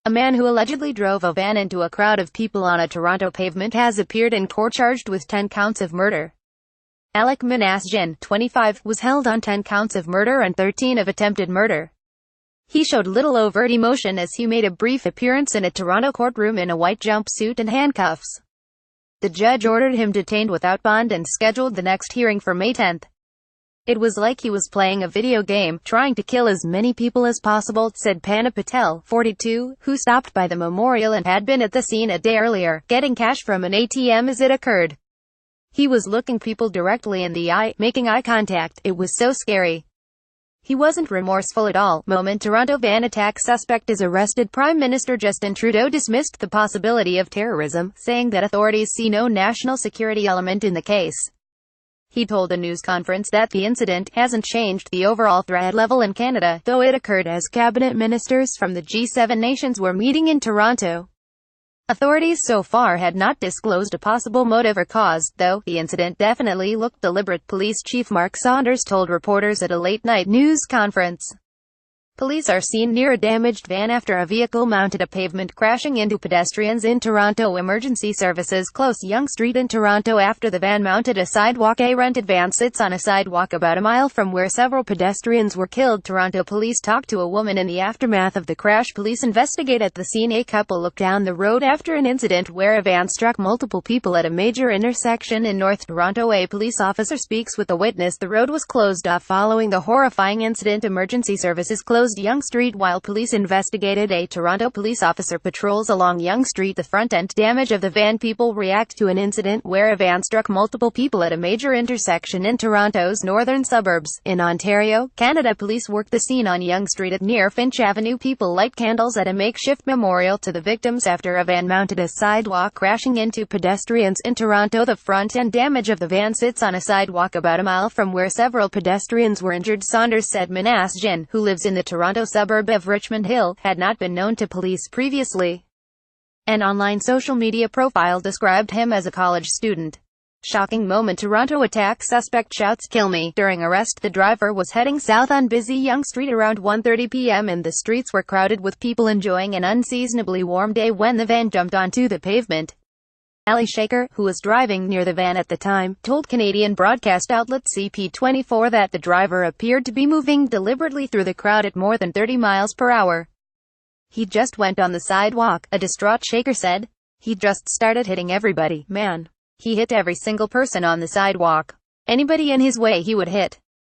A man who allegedly drove a van into a crowd of people on a Toronto pavement has appeared in court charged with 10 counts of murder. Alec Manasjian, 25, was held on 10 counts of murder and 13 of attempted murder. He showed little overt emotion as he made a brief appearance in a Toronto courtroom in a white jumpsuit and handcuffs. The judge ordered him detained without bond and scheduled the next hearing for May 10. "It was like he was playing a video game, trying to kill as many people as possible," said Panna Patel, 42, who stopped by the memorial and had been at the scene a day earlier, getting cash from an ATM as it occurred. "He was looking people directly in the eye, making eye contact. It was so scary. He wasn't remorseful at all." Moment Toronto van attack suspect is arrested. Prime Minister Justin Trudeau dismissed the possibility of terrorism, saying that authorities see no national security element in the case. He told a news conference that the incident hasn't changed the overall threat level in Canada, though it occurred as cabinet ministers from the G7 nations were meeting in Toronto. Authorities so far had not disclosed a possible motive or cause, though the incident definitely looked deliberate, Police Chief Mark Saunders told reporters at a late-night news conference. Police are seen near a damaged van after a vehicle mounted a pavement crashing into pedestrians in Toronto. Emergency services close Yonge Street in Toronto after the van mounted a sidewalk. A rented van sits on a sidewalk about a mile from where several pedestrians were killed. Toronto police talked to a woman in the aftermath of the crash. Police investigate at the scene. A couple looked down the road after an incident where a van struck multiple people at a major intersection in North Toronto. A police officer speaks with a witness. The road was closed off following the horrifying incident. Emergency services closed Yonge Street while police investigated. A Toronto police officer patrols along Yonge Street. The front-end damage of the van. People react to an incident where a van struck multiple people at a major intersection in Toronto's northern suburbs. In Ontario, Canada, police work the scene on Yonge Street near Finch Avenue. People light candles at a makeshift memorial to the victims after a van mounted a sidewalk crashing into pedestrians in Toronto. The front-end damage of the van sits on a sidewalk about a mile from where several pedestrians were injured. Saunders said Manasjian, who lives in the Toronto suburb of Richmond Hill, had not been known to police previously. An online social media profile described him as a college student. Shocking moment. Toronto attack suspect shouts "kill me" during arrest. The driver was heading south on busy Yonge Street around 1:30 p.m. and the streets were crowded with people enjoying an unseasonably warm day when the van jumped onto the pavement. Ali Shaker, who was driving near the van at the time, told Canadian broadcast outlet CP24 that the driver appeared to be moving deliberately through the crowd at more than 30 miles per hour. "He just went on the sidewalk," a distraught Shaker said. "He just started hitting everybody, man. He hit every single person on the sidewalk. Anybody in his way he would hit."